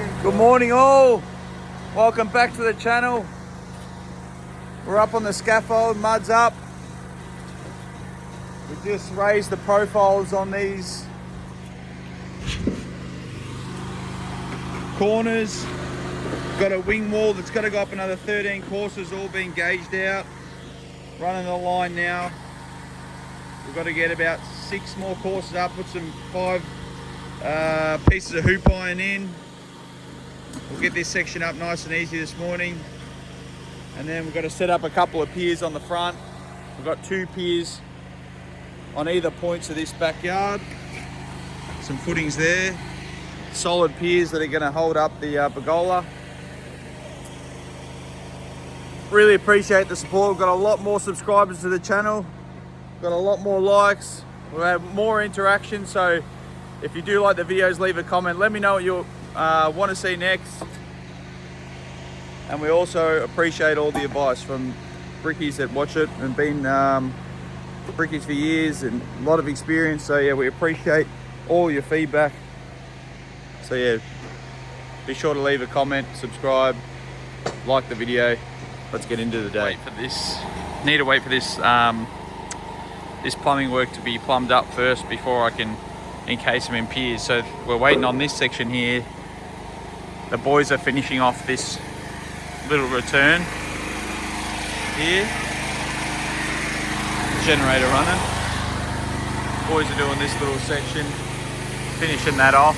Good morning all. Welcome back to the channel. We're up on the scaffold, mud's up. We just raised the profiles on these corners. Got a wing wall that's got to go up another 13 courses, all being gauged out. Running the line now. We've got to get about 6 more courses up, put some 5 pieces of hoop iron in. We'll get this section up nice and easy this morning. And then we've got to set up a couple of piers on the front. We've got 2 piers on either points of this backyard. Some footings there. Solid piers that are going to hold up the pergola. Really appreciate the support. We've got a lot more subscribers to the channel. Got a lot more likes. We'll have more interaction. So if you do like the videos, leave a comment. Let me know what you want to see next. And we also appreciate all the advice from brickies that watch it and been brickies for years and a lot of experience. So yeah, we appreciate all your feedback. So yeah, be sure to leave a comment, subscribe, like the video. Let's get into the day. Need to wait for this this plumbing work to be plumbed up first before I can encase them in piers. So we're waiting on this section here. The boys are finishing off this little return here. Generator running. Boys are doing this little section, finishing that off.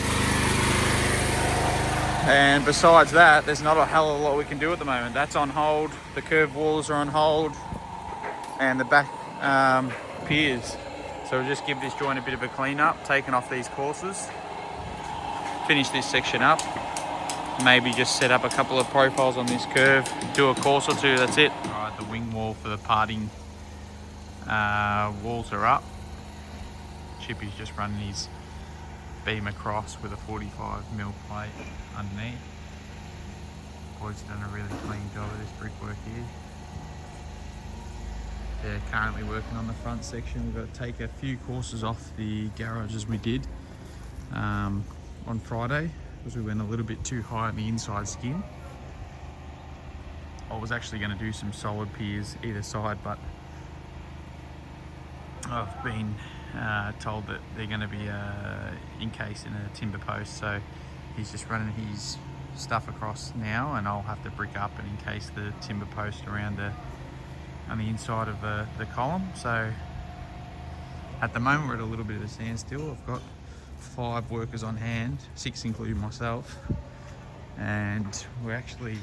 And besides that, there's not a hell of a lot we can do at the moment. That's on hold. The curved walls are on hold, and the back piers. So we'll just give this joint a bit of a clean up, taking off these courses, finish this section up, maybe just set up a couple of profiles on this curve, do a course or 2, that's it. All right, the wing wall for the parting walls are up. Chippy's just running his beam across with a 45mm plate underneath. Boys have done a really clean job of this brickwork here. They're currently working on the front section. We've got to take a few courses off the garage as we did on Friday, because we went a little bit too high on the inside skin. I was actually going to do some solid piers either side, but I've been told that they're going to be encased in a timber post, so he's just running his stuff across now, and I'll have to brick up and encase the timber post around on the inside of the column. So at the moment we're at a little bit of a standstill. I've got 5 workers on hand, 6 including myself, and we're actually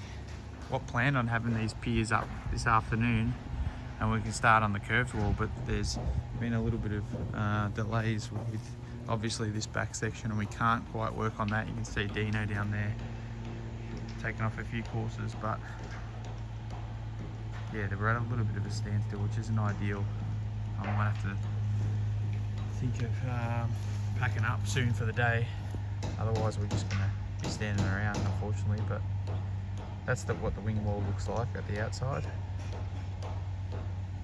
planned on having these piers up this afternoon, and we can start on the curved wall, but there's been a little bit of delays with obviously this back section, and we can't quite work on that. You can see Dino down there taking off a few courses, but yeah, we're at a little bit of a standstill, which isn't ideal. I might have to think of packing up soon for the day. Otherwise we're just gonna be standing around, unfortunately. But that's what the wing wall looks like at the outside.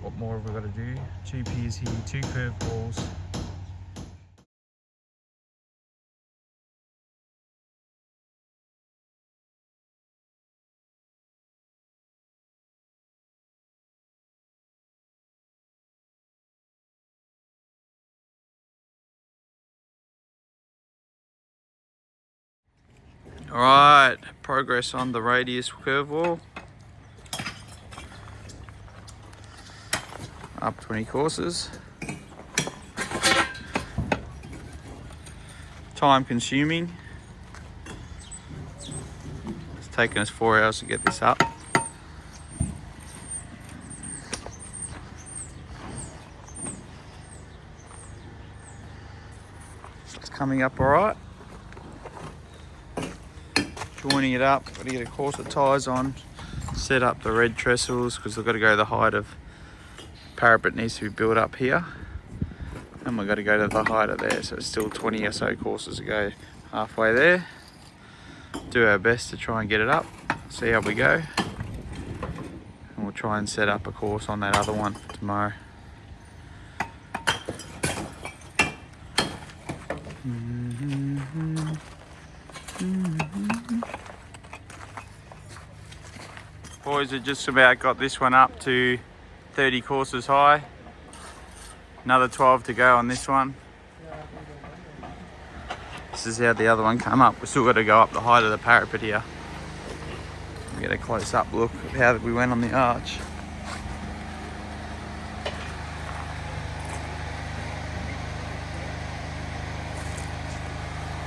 What more have we got to do? 2 piers here, 2 curved walls. All right, progress on the radius curve wall. Up 20 courses. Time consuming. It's taken us 4 hours to get this up. It's coming up all right. Joining it up, got to get a course of ties on, set up the red trestles because we've got to go the height of parapet needs to be built up here, and we've got to go to the height of there, so it's still 20 or so courses to go halfway there. Do our best to try and get it up, see how we go, and we'll try and set up a course on that other one for tomorrow. Boys have just about got this one up to 30 courses high. Another 12 to go on this one. This is how the other one came up. We've still got to go up the height of the parapet here. We get a close up look of how we went on the arch.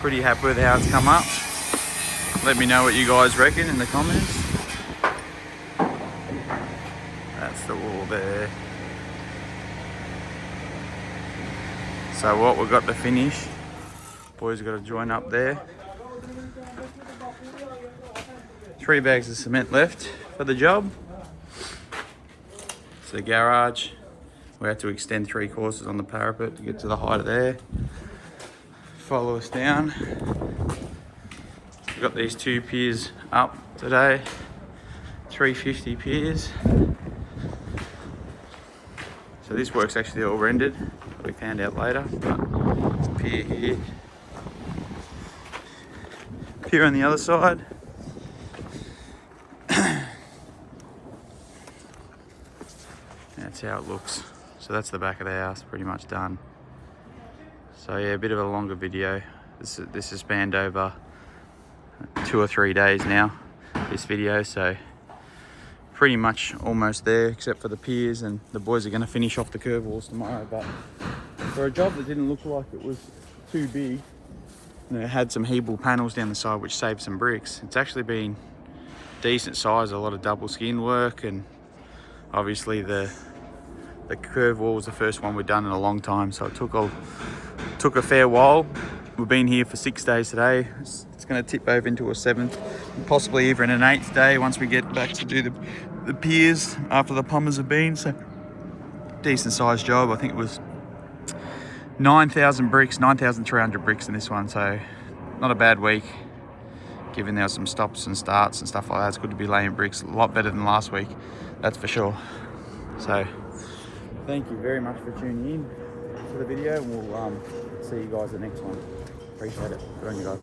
Pretty happy with how it's come up. Let me know what you guys reckon in the comments. That's the wall there. So what we've got to finish, boys got to join up there. 3 bags of cement left for the job. It's the garage. We have to extend 3 courses on the parapet to get to the height of there. Follow us down. We've got these 2 piers up today. 350 piers. So this work's actually all rendered. We found out later, but it's a pier here. Pier on the other side. That's how it looks. So that's the back of the house, pretty much done. So yeah, a bit of a longer video. This is spanned over 2 or 3 days now, this video, so pretty much almost there except for the piers, and the boys are going to finish off the curve walls tomorrow. But for a job that didn't look like it was too big, and it had some Hebel panels down the side which saved some bricks, it's actually been decent size, a lot of double skin work, and obviously the curve wall was the first one we've done in a long time, so it took a fair while. We've been here for 6 days today. It's going to tip over into a 7th, possibly even an 8th day once we get back to do the piers after the plumbers have been. So decent sized job. I think it was 9,000 bricks, 9,300 bricks in this one, so not a bad week. Given there were some stops and starts and stuff like that, it's good to be laying bricks. A lot better than last week, that's for sure. So thank you very much for tuning in to the video, and we'll see you guys at the next one. Appreciate it. Good on you guys.